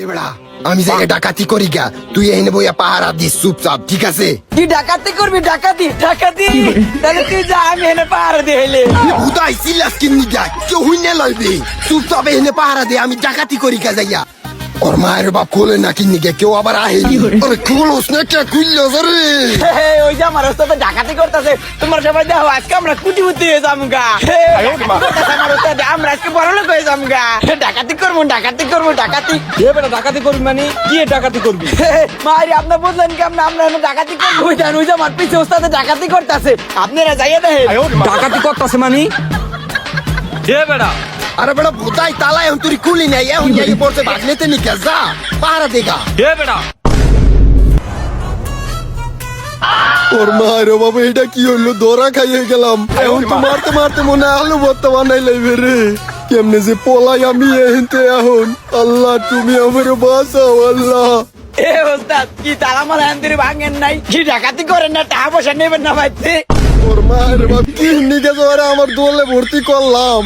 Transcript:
এবারে আমি যাই ডাকাতি করি গা, তুই এনে বইয়া পাহারা দিস চুপচাপ, ঠিক আছে? তুই ডাকাতি করবি? ডাকাতি ডাকাতি তাহলে তুই যা, আমি এনে পাহাড় দিয়ে হইলে। উদাই সিলাস কিন্নি গা, কেউ হুইনে লইবি, চুপচাপ এনে পাহারা দে, আমি ডাকাতি করি গা যাইয়া। ওর মায়ের বাপ খোলে না কিন্নি গে, কেউ আবার আহেনি। আরে খোলস না কে খুললো রে? ওই যে আমার ওস্তাদ ডাকাতি করতেছে, তোমার সবাই দেখো আজকে আমরা কুটিপুতি হয়ে যাবো গা। আমার ওস্তাদ আমরা আজকে বড় লোক হয়ে যাবো গা। ডাকাতি করবো ডাকাতি করবো ডাকাতি। বেটা ডাকাতি করবি মানে কি ডাকাতি করবি? মারি আপনার বুঝলেন কি, আমরা ডাকাতি করবো। ওই জান, ওই যে আমার পিছিয়ে ওস্তাদ ডাকাতি করতেছে, আপনারা যাইয়ে দেখেন। ডাকাতি করতেছে মানে বেটা আরে বেটা ভুতাই তালা এখন তুই খুলি নাই, এখন যাই পড়তে ভাগনেতে নিকে যা পাহারা দেখা। বেটা ওর মায়ের বাবা এটা কি হইলো, ধরা খাইয়ে গেলাম। এখন তো মারতে মারতে মনে আলু ভর্তা বানাই লাইবে রে। কেমনে যে পলাই আমি এহেনতে এখন, আল্লাহ তুমি আমার বাঁচাও আল্লাহ। এ ওস্তাদ কি তালা মারা আনতে ভাঙেন নাই? কি ডাকাতি করেন না, টাকা পয়সা নেবেন না ভাইতে? ওর মায়ের বাপ কি নিকে আমার দোলে ভর্তি করলাম।